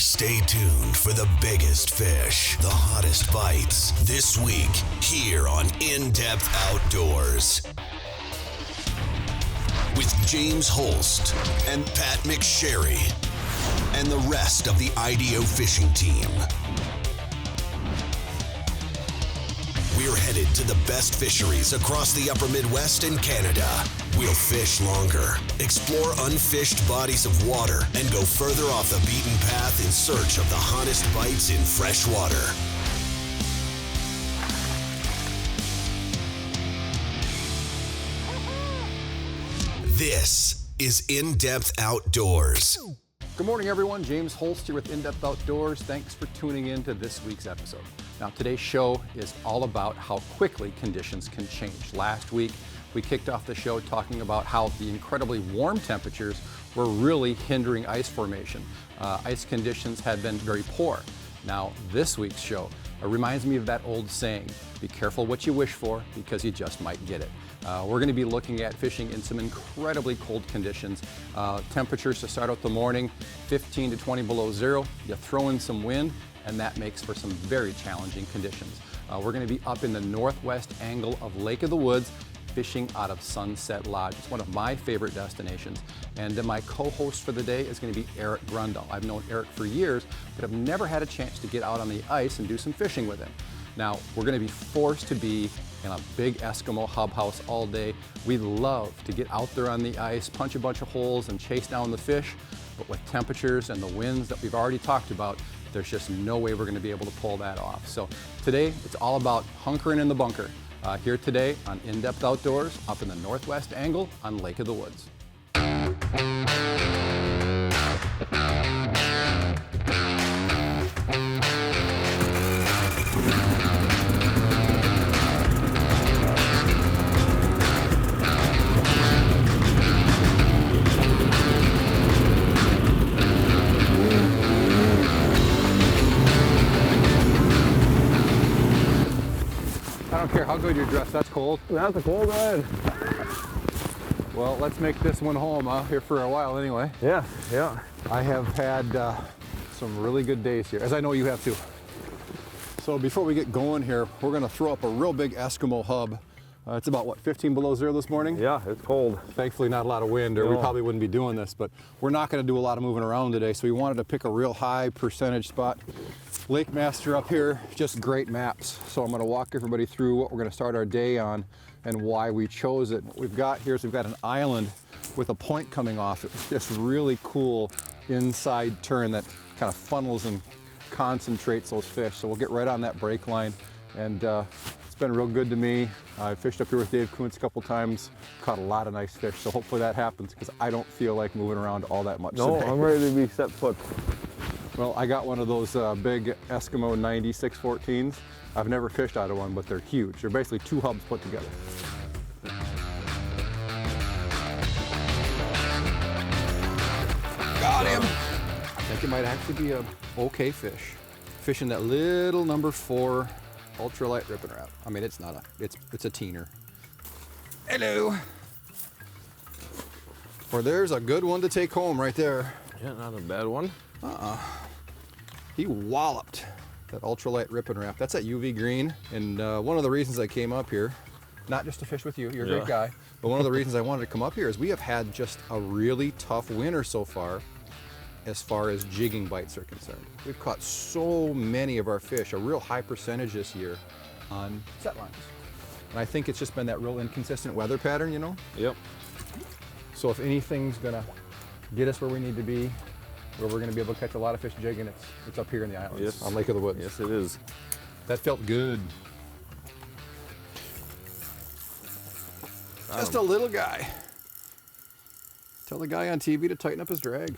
Stay tuned for the biggest fish, the hottest bites, this week here on In-Depth Outdoors. With James Holst and Pat McSherry and the rest of the IDO fishing team. We're headed to the best fisheries across the upper Midwest and Canada. We'll fish longer, explore unfished bodies of water, and go further off the beaten path in search of the hottest bites in fresh water. This is In-Depth Outdoors. Good morning, everyone. James Holst here with In-Depth Outdoors. Thanks for tuning in to this week's episode. Now, today's show is all about how quickly conditions can change. Last week, we kicked off the show talking about how the incredibly warm temperatures were really hindering ice formation. Ice conditions had been very poor. Now, this week's show reminds me of that old saying, be careful what you wish for because you just might get it. We're going to be looking at fishing in some incredibly cold conditions. Temperatures to start out the morning, 15 to 20 below zero. You throw in some wind, and that makes for some very challenging conditions. We're going to be up in the northwest angle of Lake of the Woods, fishing out of Sunset Lodge. It's one of my favorite destinations. And my co-host for the day is going to be Eric Grundahl. I've known Eric for years, but I've never had a chance to get out on the ice and do some fishing with him. Now, we're going to be forced to be in a big Eskimo hub house all day. We love to get out there on the ice, punch a bunch of holes and chase down the fish, but with temperatures and the winds that we've already talked about, there's just no way we're going to be able to pull that off. So today, it's all about hunkering in the bunker. Here today on In-Depth Outdoors, up in the northwest angle on Lake of the Woods. I don't care how good you're dressed, that's cold. That's a cold ride. Well, let's make this one home here for a while anyway. Yeah. I have had some really good days here, as I know you have too. So before we get going here, we're gonna throw up a real big Eskimo hub. It's about, what, 15 below zero this morning? Yeah, it's cold. Thankfully not a lot of wind, or we No. probably wouldn't be doing this, but we're not gonna do a lot of moving around today, so we wanted to pick a real high percentage spot. Lakemaster up here, just great maps. So I'm gonna walk everybody through what we're gonna start our day on and why we chose it. What we've got here is we've got an island with a point coming off it. It's just really cool inside turn that kind of funnels and concentrates those fish. So we'll get right on that break line, and it's been real good to me. I fished up here with Dave Kuntz a couple times, caught a lot of nice fish, so hopefully that happens because I don't feel like moving around all that much No, today. I'm ready to be set foot. Well, I got one of those big Eskimo 90 614s. I've never fished out of one, but they're huge. They're basically two hubs put together. Got him! I think it might actually be a okay fish. Fishing that little number 4 ultralight ripping wrap. I mean, it's not it's a teener. Hello! Or there's a good one to take home right there. Yeah, not a bad one. He walloped that ultralight ripping wrap. That's that UV green, and one of the reasons I came up here, not just to fish with you, you're a great guy, but one of the reasons I wanted to come up here is we have had just a really tough winter so far as jigging bites are concerned. We've caught so many of our fish, a real high percentage this year, on set lines. And I think it's just been that real inconsistent weather pattern, you know? Yep. So if anything's gonna get us where we need to be, where we're going to be able to catch a lot of fish jigging, it's up here in the islands, Yes. on Lake of the Woods. Yes, it is. That felt good. Just a little guy. Tell the guy on TV to tighten up his drag.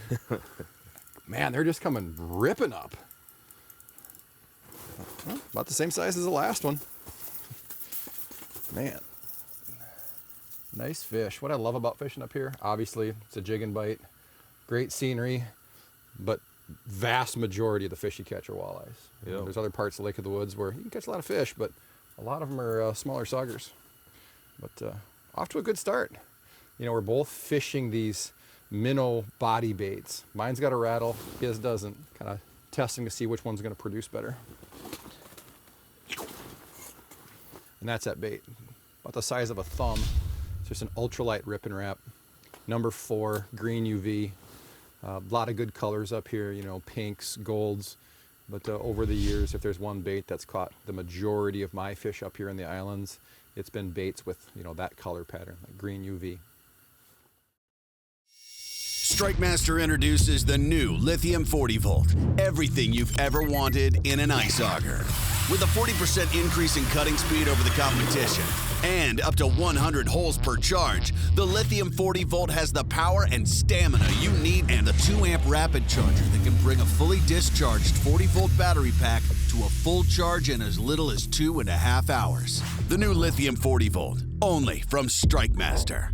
Man, they're just coming ripping up. Well, about the same size as the last one. Man. Nice fish. What I love about fishing up here, obviously, it's a jig and bite. Great scenery. But vast majority of the fish you catch are walleyes. Yep. There's other parts of Lake of the Woods where you can catch a lot of fish, but a lot of them are smaller saugers. But off to a good start. You know, we're both fishing these minnow body baits. Mine's got a rattle, his doesn't. Kind of testing to see which one's going to produce better. And that's that bait, about the size of a thumb. It's just an ultralight rip and wrap. Number 4, green UV. A lot of good colors up here, you know, pinks, golds. But over the years, if there's one bait that's caught the majority of my fish up here in the islands, it's been baits with, you know, that color pattern, like green UV. Strikemaster introduces the new lithium 40 volt. Everything you've ever wanted in an ice auger. With a 40% increase in cutting speed over the competition and up to 100 holes per charge, the lithium 40 volt has the power and stamina you need and the 2-amp rapid charger that can bring a fully discharged 40 volt battery pack to a full charge in as little as 2.5 hours. The new lithium 40 volt, only from Strikemaster.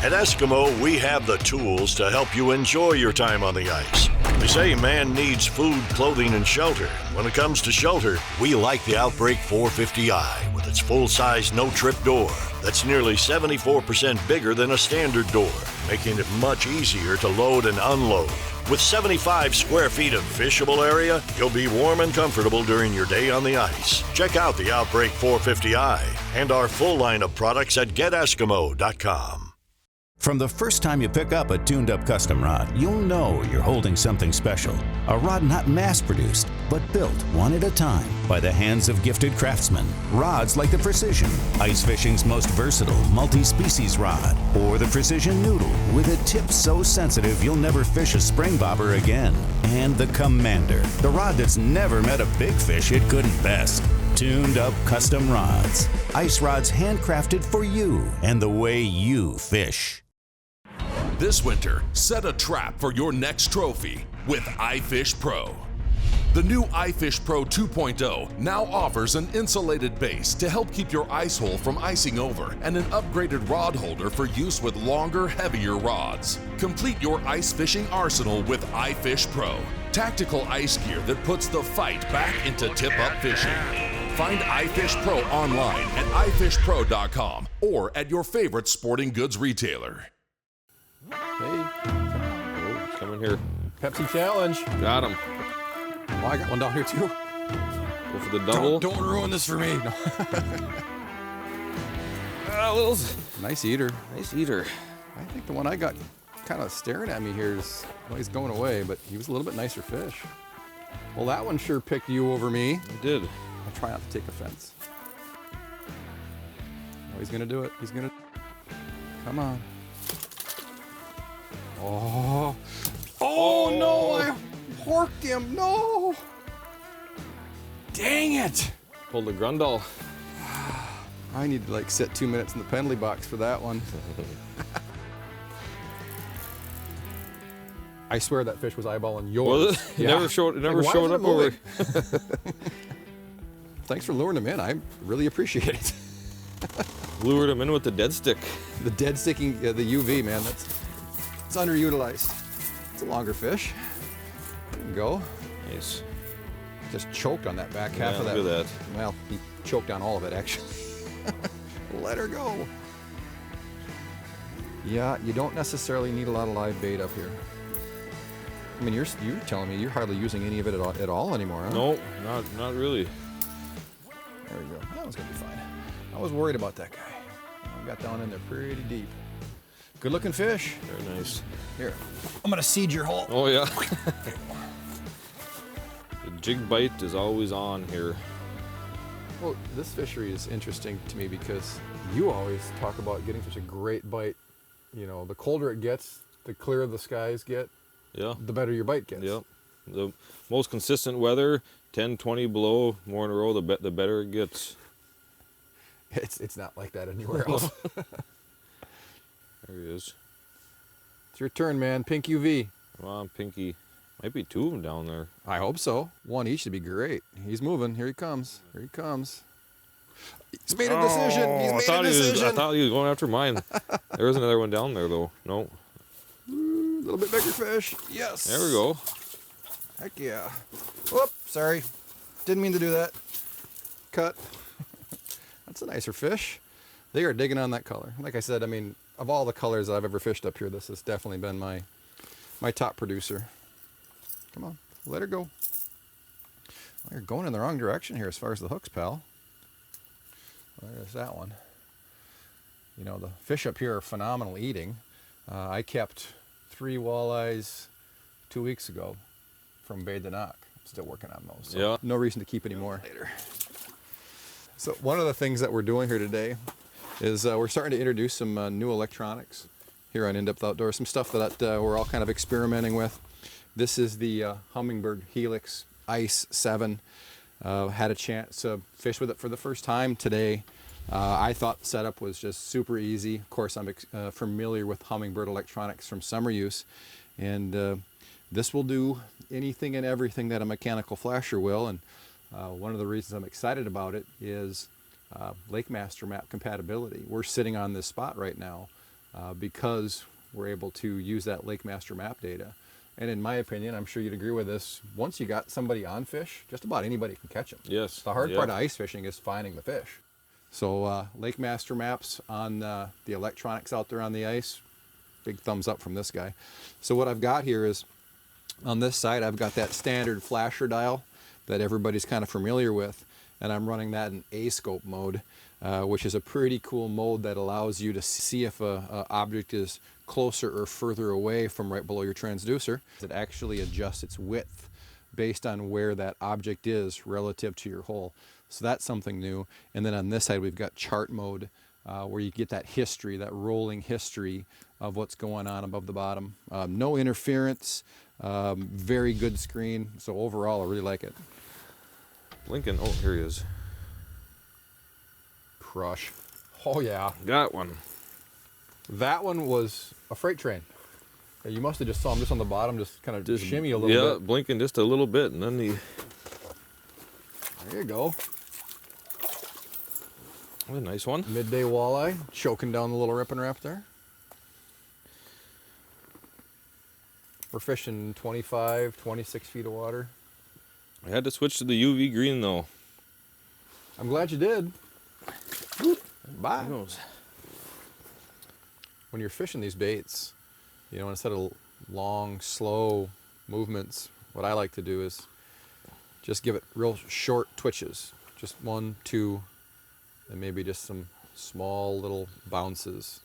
At Eskimo, we have the tools to help you enjoy your time on the ice. They say man needs food, clothing, and shelter. When it comes to shelter, we like the Outbreak 450i with its full-size no-trip door that's nearly 74% bigger than a standard door, making it much easier to load and unload. With 75 square feet of fishable area, you'll be warm and comfortable during your day on the ice. Check out the Outbreak 450i and our full line of products at geteskimo.com. From the first time you pick up a tuned-up custom rod, you'll know you're holding something special. A rod not mass-produced, but built one at a time by the hands of gifted craftsmen. Rods like the Precision, ice fishing's most versatile multi-species rod, or the Precision Noodle with a tip so sensitive you'll never fish a spring bobber again. And the Commander, the rod that's never met a big fish it couldn't best. Tuned-up custom rods. Ice rods handcrafted for you and the way you fish. This winter, set a trap for your next trophy with iFish Pro. The new iFish Pro 2.0 now offers an insulated base to help keep your ice hole from icing over and an upgraded rod holder for use with longer, heavier rods. Complete your ice fishing arsenal with iFish Pro, tactical ice gear that puts the fight back into tip-up fishing. Find iFish Pro online at ifishpro.com or at your favorite sporting goods retailer. Hey, Oh, he's coming here. Pepsi challenge. Got him. Oh, I got one down here too. Go for the double. Don't ruin this for me. No. Nice eater. Nice eater. I think the one I got kind of staring at me here is, well, he's going away, but he was a little bit nicer fish. Well, that one sure picked you over me. He did. I'll try not to take offense. Oh, he's gonna do it. He's gonna. Come on. Oh. Oh no! I horked him. No. Dang it! Pulled the Grundahl. I need to like sit 2 minutes in the penalty box for that one. I swear that fish was eyeballing yours. Was it? It never showed. It never Like, why showed is up it over. moving? Thanks for luring him in. I really appreciate it. Lured him in with the dead stick. The dead sticking, the UV, man. It's underutilized. It's a longer fish. There you go. Nice. Just choked on that back half of that. Look at that. Well, he choked on all of it actually. Let her go. Yeah, you don't necessarily need a lot of live bait up here. I mean, you're telling me you're hardly using any of it at all anymore, huh? No, not really. There we go. That one's gonna be fine. I was worried about that guy. I got down in there pretty deep. Good looking fish. Very nice. Here, I'm gonna seed your hole. Oh yeah. The jig bite is always on here. Well, this fishery is interesting to me because you always talk about getting such a great bite. You know, the colder it gets, the clearer the skies get, Yeah. the better your bite gets. Yep. The most consistent weather, 10, 20 below, more in a row, the better it gets. It's not like that anywhere else. There he is. It's your turn, man. Pink UV. Come on, Pinky. Might be two of them down there. I hope so. One each would be great. He's moving. Here he comes. Here he comes. He's made a decision. He's made a decision. I thought he was going after mine. There was another one down there, though. No. A little bit bigger fish. Yes. There we go. Heck yeah. Whoop. Sorry. Didn't mean to do that. Cut. That's a nicer fish. They are digging on that color. Like I said, I mean, of all the colors that I've ever fished up here, this has definitely been my top producer. Come on, let her go. Well, you're going in the wrong direction here as far as the hooks, pal. Well, there's that one. You know, the fish up here are phenomenal eating. I kept 3 walleyes 2 weeks ago from Bay de Noc. Still working on those. So yeah. No reason to keep any more later. So one of the things that we're doing here today is we're starting to introduce some new electronics here on In-Depth Outdoors. Some stuff that we're all kind of experimenting with. This is the Humminbird Helix Ice 7. Had a chance to fish with it for the first time today. I thought the setup was just super easy. Of course, I'm familiar with Humminbird electronics from summer use, and this will do anything and everything that a mechanical flasher will. And one of the reasons I'm excited about it is Lakemaster map compatibility. We're sitting on this spot right now because we're able to use that Lakemaster map data. And in my opinion, I'm sure you'd agree with this, once you got somebody on fish, just about anybody can catch them. Yes. The hard part of ice fishing is finding the fish. So Lakemaster maps on the electronics out there on the ice, big thumbs up from this guy. So what I've got here is, on this side, I've got that standard flasher dial that everybody's kind of familiar with, and I'm running that in A-scope mode, which is a pretty cool mode that allows you to see if an object is closer or further away from right below your transducer. It actually adjusts its width based on where that object is relative to your hole. So that's something new. And then on this side, we've got chart mode, where you get that history, that rolling history of what's going on above the bottom. No interference, very good screen. So overall, I really like it. Blinking. Oh, here he is. Crush. Oh yeah. Got one. That one was a freight train. Yeah, you must have just saw him just on the bottom, just kind of shimmy a little bit. Yeah, blinking just a little bit, and then he... There you go. What a nice one. Midday walleye, choking down the little ripping rap there. We're fishing 25, 26 feet of water. I had to switch to the UV green, though. I'm glad you did. Bye. When you're fishing these baits, you know, instead of long, slow movements, what I like to do is just give it real short twitches. Just 1, 2, and maybe just some small little bounces.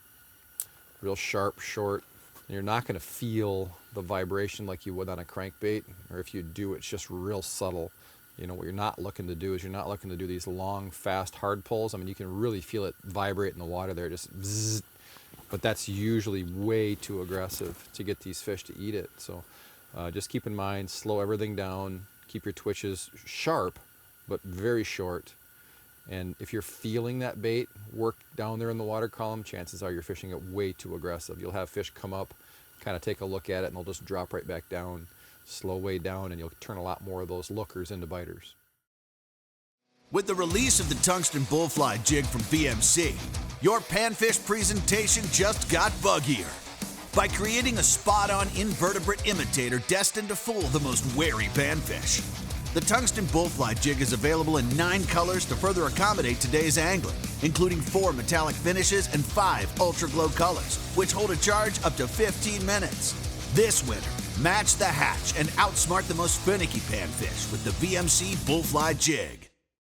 Real sharp, short. And you're not going to feel the vibration like you would on a crankbait, or if you do, it's just real subtle. You know, what you're not looking to do is you're not looking to do these long, fast, hard pulls. I mean, you can really feel it vibrate in the water there, just bzzz. But that's usually way too aggressive to get these fish to eat it. So just keep in mind, slow everything down, keep your twitches sharp, but very short. And if you're feeling that bait work down there in the water column, chances are you're fishing it way too aggressive. You'll have fish come up, kind of take a look at it, and they'll just drop right back down, slow way down, and you'll turn a lot more of those lookers into biters. With the release of the Tungsten Bullfly jig from VMC, your panfish presentation just got buggier. By creating a spot-on invertebrate imitator destined to fool the most wary panfish. The Tungsten Bullfly jig is available in 9 colors to further accommodate today's angling, including 4 metallic finishes and 5 ultra glow colors, which hold a charge up to 15 minutes. This winter, match the hatch and outsmart the most finicky panfish with the VMC Bullfly jig.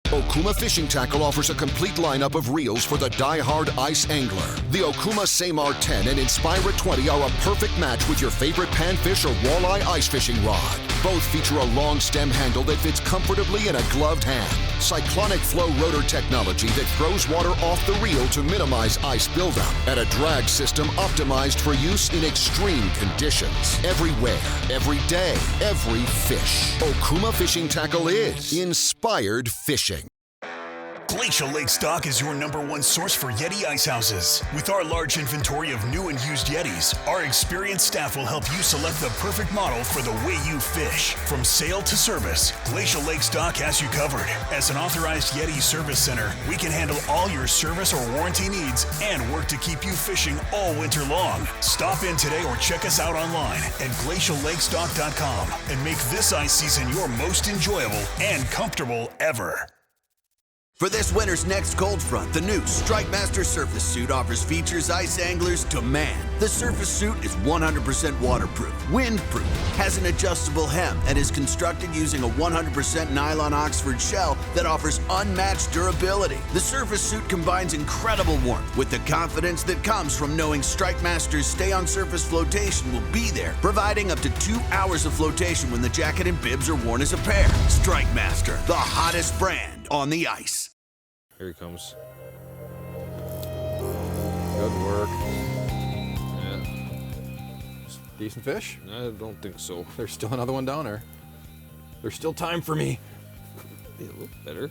Okuma Fishing Tackle offers a complete lineup of reels for the die-hard ice angler. The Okuma Samar 10 and Inspira 20 are a perfect match with your favorite panfish or walleye ice fishing rod. Both feature a long stem handle that fits comfortably in a gloved hand. Cyclonic flow rotor technology that throws water off the reel to minimize ice buildup. And a drag system optimized for use in extreme conditions. Everywhere, every day, every fish. Okuma Fishing Tackle is inspired fishing. Glacial Lake Stock is your #1 source for Yeti ice houses. With our large inventory of new and used Yetis, our experienced staff will help you select the perfect model for the way you fish. From sale to service, Glacial Lake Stock has you covered. As an authorized Yeti service center, we can handle all your service or warranty needs and work to keep you fishing all winter long. Stop in today or check us out online at glaciallakestock.com and make this ice season your most enjoyable and comfortable ever. For this winter's next cold front, the new Strikemaster Surface Suit offers features ice anglers demand. The Surface Suit is 100% waterproof, windproof, has an adjustable hem, and is constructed using a 100% nylon Oxford shell that offers unmatched durability. The Surface Suit combines incredible warmth with the confidence that comes from knowing Strikemaster's stay-on-surface flotation will be there, providing up to 2 hours of flotation when the jacket and bibs are worn as a pair. Strikemaster, the hottest brand on the ice. Here he comes. Good work. Yeah. Decent fish? I don't think so. There's still another one down there. There's still time for me. Be a little better.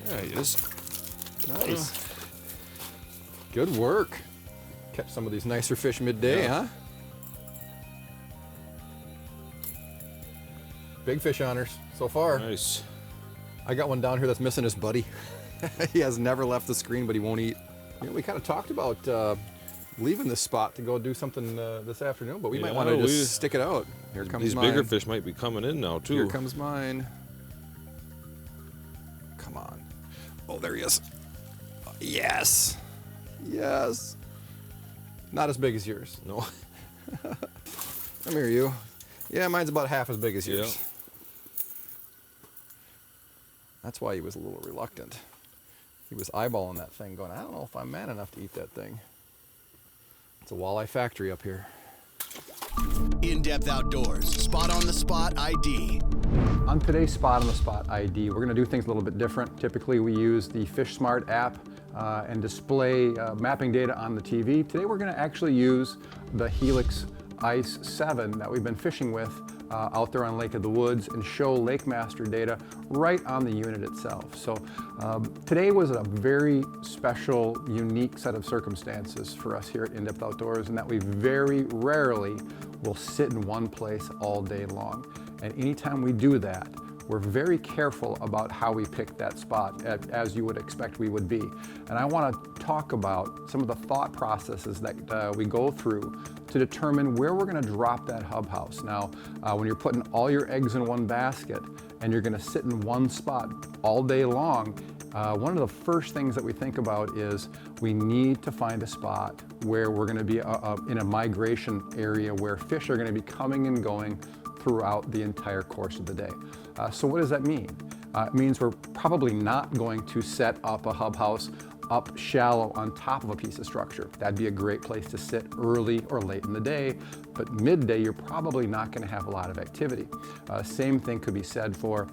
There he is. Nice. Good work. Catch some of these nicer fish midday, huh? Big fish honors so far. Nice. I got one down here that's missing his buddy. He has never left the screen, but he won't eat. You know, we kind of talked about leaving this spot to go do something this afternoon, but we might want to just stick it out. Here comes these mine. bigger fish might be coming in now too. Here comes mine. Come on. Oh, there he is. Yes. Yes. Not as big as yours. No. Come here, you. Yeah, mine's about half as big as yours. Yeah. That's why he was a little reluctant. He was eyeballing that thing going, I don't know if I'm man enough to eat that thing. It's a walleye factory up here. In-depth outdoors, Spot on the Spot ID. On today's Spot on the Spot ID, we're gonna do things a little bit different. Typically we use the FishSmart app and display mapping data on the TV. Today we're gonna actually use the Helix Ice 7 that we've been fishing with out there on Lake of the Woods and show Lakemaster data right on the unit itself. So today was a very special, unique set of circumstances for us here at In-Depth Outdoors, in that we very rarely will sit in one place all day long. And anytime we do that, we're very careful about how we pick that spot, as you would expect we would be. And I want to talk about some of the thought processes that we go through to determine where we're going to drop that hub house. Now, when you're putting all your eggs in one basket and you're going to sit in one spot all day long, one of the first things that we think about is we need to find a spot where we're going to be in a migration area where fish are going to be coming and going throughout the entire course of the day. So what does that mean? It means we're probably not going to set up a hub house up shallow on top of a piece of structure. That'd be a great place to sit early or late in the day, but midday you're probably not going to have a lot of activity. Same thing could be said for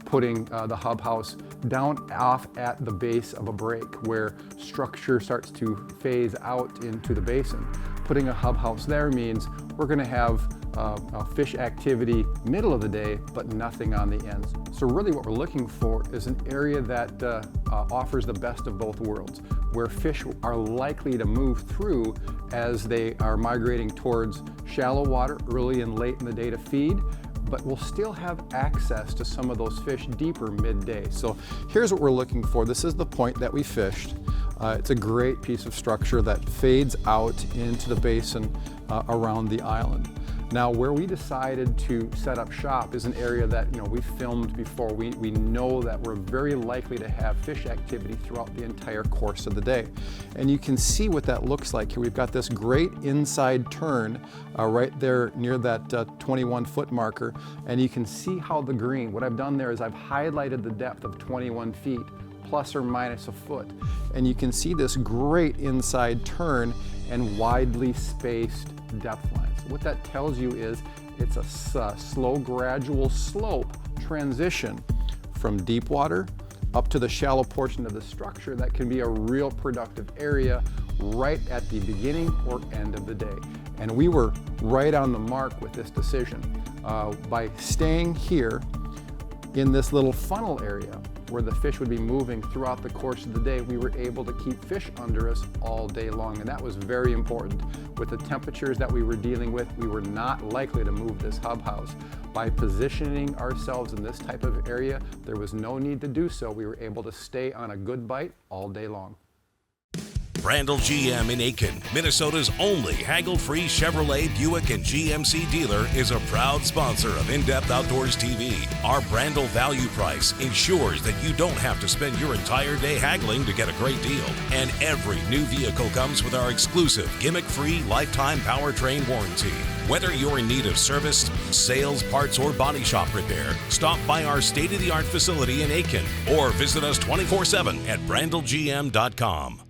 putting the hub house down off at the base of a break where structure starts to phase out into the basin. Putting a hub house there means we're going to have fish activity middle of the day, but nothing on the ends. So really what we're looking for is an area that offers the best of both worlds, where fish are likely to move through as they are migrating towards shallow water early and late in the day to feed, but we'll still have access to some of those fish deeper midday. So here's what we're looking for. This is the point that we fished. It's a great piece of structure that fades out into the basin around the island. Now, where we decided to set up shop is an area that we filmed before. We know that we're very likely to have fish activity throughout the entire course of the day. And you can see what that looks like here. We've got this great inside turn right there near that 21-foot marker. And you can see how the green, what I've done there is I've highlighted the depth of 21 feet, plus or minus a foot. And you can see this great inside turn and widely spaced depth lines. What that tells you is it's a slow, gradual slope transition from deep water up to the shallow portion of the structure that can be a real productive area right at the beginning or end of the day. And we were right on the mark with this decision. By staying here in this little funnel area where the fish would be moving throughout the course of the day, we were able to keep fish under us all day long, and that was very important. With the temperatures that we were dealing with, we were not likely to move this hub house. By positioning ourselves in this type of area, there was no need to do so. We were able to stay on a good bite all day long. Brandel GM in Aiken, Minnesota's only haggle-free Chevrolet, Buick, and GMC dealer, is a proud sponsor of In-Depth Outdoors TV. Our Brandel value price ensures that you don't have to spend your entire day haggling to get a great deal. And every new vehicle comes with our exclusive gimmick-free lifetime powertrain warranty. Whether you're in need of service, sales, parts, or body shop repair, stop by our state-of-the-art facility in Aiken or visit us 24/7 at brandelgm.com.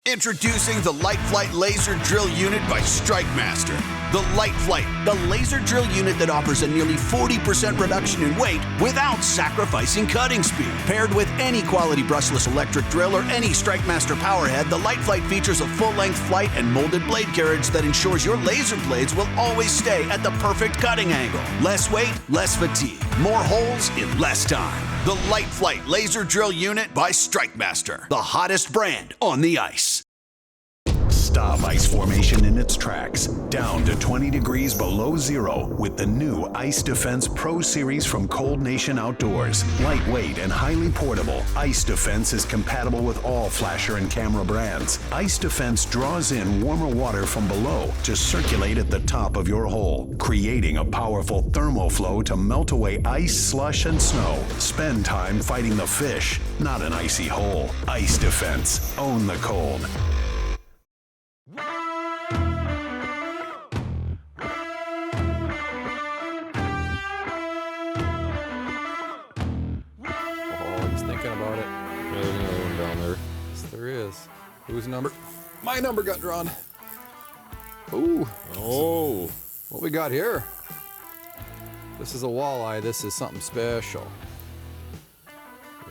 Introducing the Light Flight Laser Drill Unit by Strikemaster. The Light Flight, the laser drill unit that offers a nearly 40% reduction in weight without sacrificing cutting speed. Paired with any quality brushless electric drill or any Strikemaster powerhead, the Light Flight features a full-length flight and molded blade carriage that ensures your laser blades will always stay at the perfect cutting angle. Less weight, less fatigue. More holes in less time. The Light Flight Laser Drill Unit by Strikemaster, the hottest brand on the ice. Stop ice formation in its tracks, down to 20 degrees below zero with the new Ice Defense Pro Series from Cold Nation Outdoors. Lightweight and highly portable, Ice Defense is compatible with all flasher and camera brands. Ice Defense draws in warmer water from below to circulate at the top of your hole, creating a powerful thermoflow to melt away ice, slush, and snow. Spend time fighting the fish, not an icy hole. Ice Defense. Own the cold. Whose number? My number got drawn. Ooh. Oh. What we got here? This is a walleye. This is something special.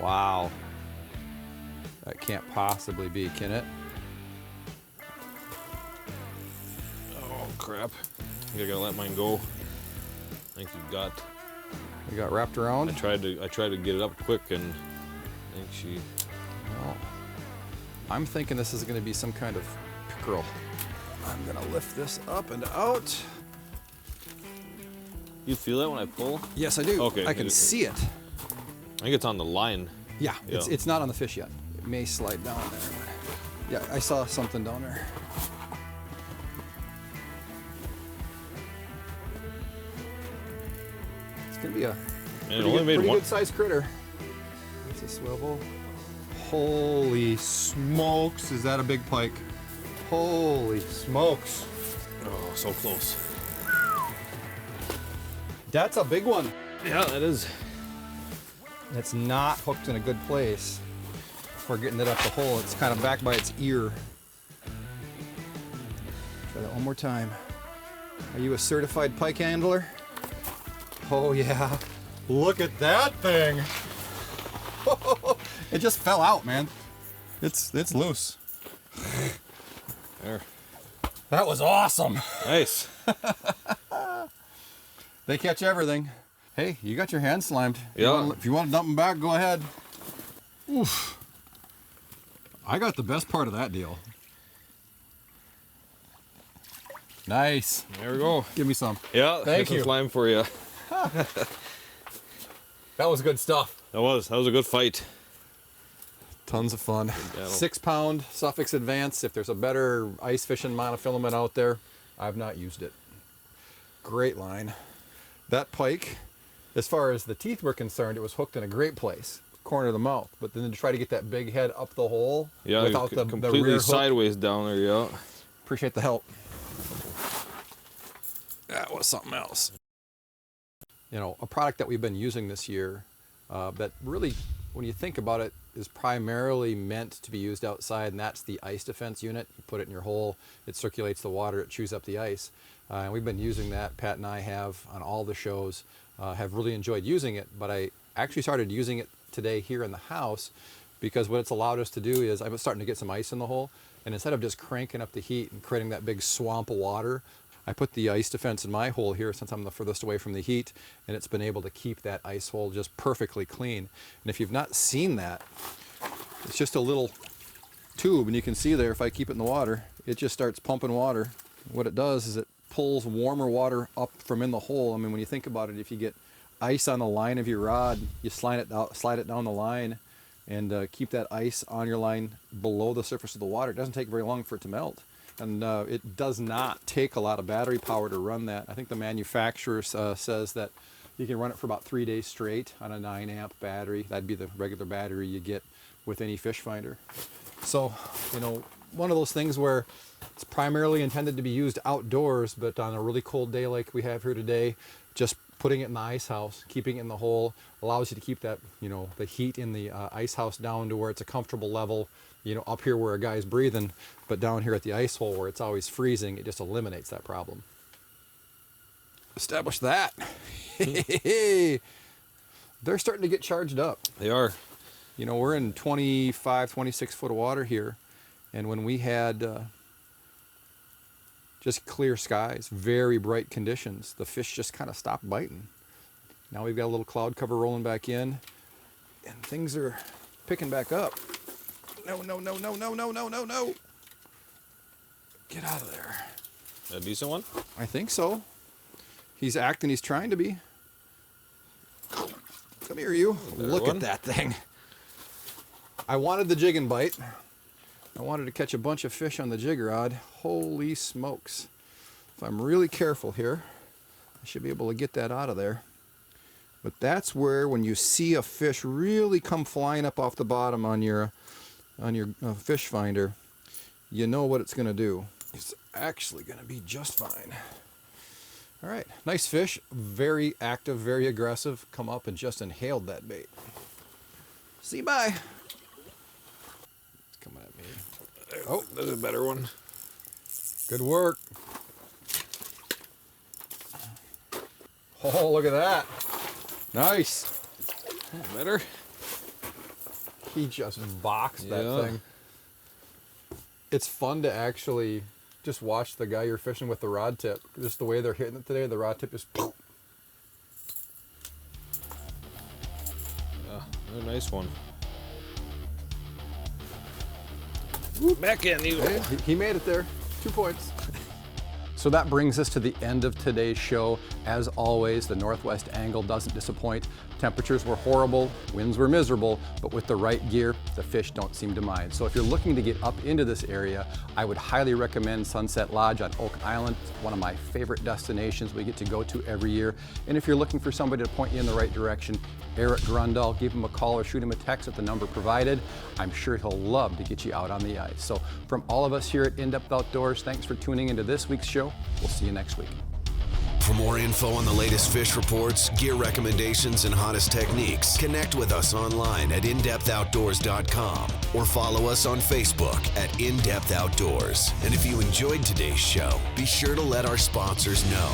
Wow. That can't possibly be, can it? Oh crap. I gotta let mine go. I think you got wrapped around? I tried to get it up quick and I think she. Oh. I'm thinking this is going to be some kind of pickerel. I'm going to lift this up and out. You feel that when I pull? Yes, I do. Okay. I can see it. I think it's on the line. Yeah, it's not on the fish yet. It may slide down there. Yeah, I saw something down there. It's going to be a pretty good sized critter. It's a swivel. Holy smokes, is that a big pike? Holy smokes. Oh, so close. That's a big one. Yeah, that is. It's not hooked in a good place. For getting it up the hole, it's kind of back by its ear. Try that one more time. Are you a certified pike handler? Oh yeah. Look at that thing. It just fell out, man. It's loose. There. That was awesome. Nice. They catch everything. Hey, you got your hand slimed. Yeah. If you want to dump them back, go ahead. Oof. I got the best part of that deal. Nice. There we go. Give me some. Yeah. Thank you. Some slime for you. That was good stuff. That was a good fight. Tons of fun. 6 pound Suffix Advance. If there's a better ice fishing monofilament out there, I've not used it. Great line. That pike, as far as the teeth were concerned, it was hooked in a great place, corner of the mouth. But then to try to get that big head up the hole without the completely rear hook, sideways down there. Yeah. Appreciate the help. That was something else. You know, a product that we've been using this year that really, when you think about it, is primarily meant to be used outside, and that's the Ice Defense unit. You put it in your hole, it circulates the water, it chews up the ice. And we've been using that, Pat and I have, on all the shows, have really enjoyed using it, but I actually started using it today here in the house because what it's allowed us to do is I'm starting to get some ice in the hole, and instead of just cranking up the heat and creating that big swamp of water, I put the Ice Defense in my hole here since I'm the furthest away from the heat, and it's been able to keep that ice hole just perfectly clean. And if you've not seen that, it's just a little tube, and you can see there, if I keep it in the water, it just starts pumping water. What it does is it pulls warmer water up from in the hole. I mean, when you think about it, if you get ice on the line of your rod, you slide it down the line, and keep that ice on your line below the surface of the water. It doesn't take very long for it to melt. And it does not take a lot of battery power to run that. I think the manufacturer says that you can run it for about 3 days straight on a 9 amp battery. That'd be the regular battery you get with any fish finder. So, you know, one of those things where it's primarily intended to be used outdoors, but on a really cold day like we have here today, just putting it in the ice house, keeping it in the hole, allows you to keep that, you know, the heat in the ice house down to where it's a comfortable level. You know, up here where a guy's breathing, but down here at the ice hole where it's always freezing, it just eliminates that problem. Establish that. They're starting to get charged up. They are. You know, we're in 25, 26 foot of water here, and when we had just clear skies, very bright conditions, the fish just kind of stopped biting. Now we've got a little cloud cover rolling back in, and things are picking back up. No, no, no, no, no, no, no, no, no. Get out of there. A decent one? I think so. He's acting, he's trying to be. Come here, you. Look at that thing. I wanted the jig and bite. I wanted to catch a bunch of fish on the jig rod. Holy smokes. If I'm really careful here, I should be able to get that out of there. But that's where, when you see a fish really come flying up off the bottom on your fish finder, you know what it's going to do. It's actually going to be just fine. All right, nice fish, very active, very aggressive. Come up and just inhaled that bait. See, bye. It's coming at me. Oh, there's a better one. Good work. Oh, look at that. Nice. Better. He just boxed that thing. It's fun to actually just watch the guy you're fishing with the rod tip. Just the way they're hitting it today, the rod tip is poof. A nice one. Back in, you. He made it there. 2 points. So that brings us to the end of today's show. As always, the Northwest angle doesn't disappoint. Temperatures were horrible, winds were miserable, but with the right gear, the fish don't seem to mind. So if you're looking to get up into this area, I would highly recommend Sunset Lodge on Oak Island. It's one of my favorite destinations we get to go to every year. And if you're looking for somebody to point you in the right direction, Eric Grundahl, give him a call or shoot him a text at the number provided. I'm sure he'll love to get you out on the ice. So from all of us here at In Depth Outdoors, thanks for tuning into this week's show. We'll see you next week. For more info on the latest fish reports, gear recommendations, and hottest techniques, connect with us online at indepthoutdoors.com or follow us on Facebook at In Depth Outdoors. And if you enjoyed today's show, be sure to let our sponsors know.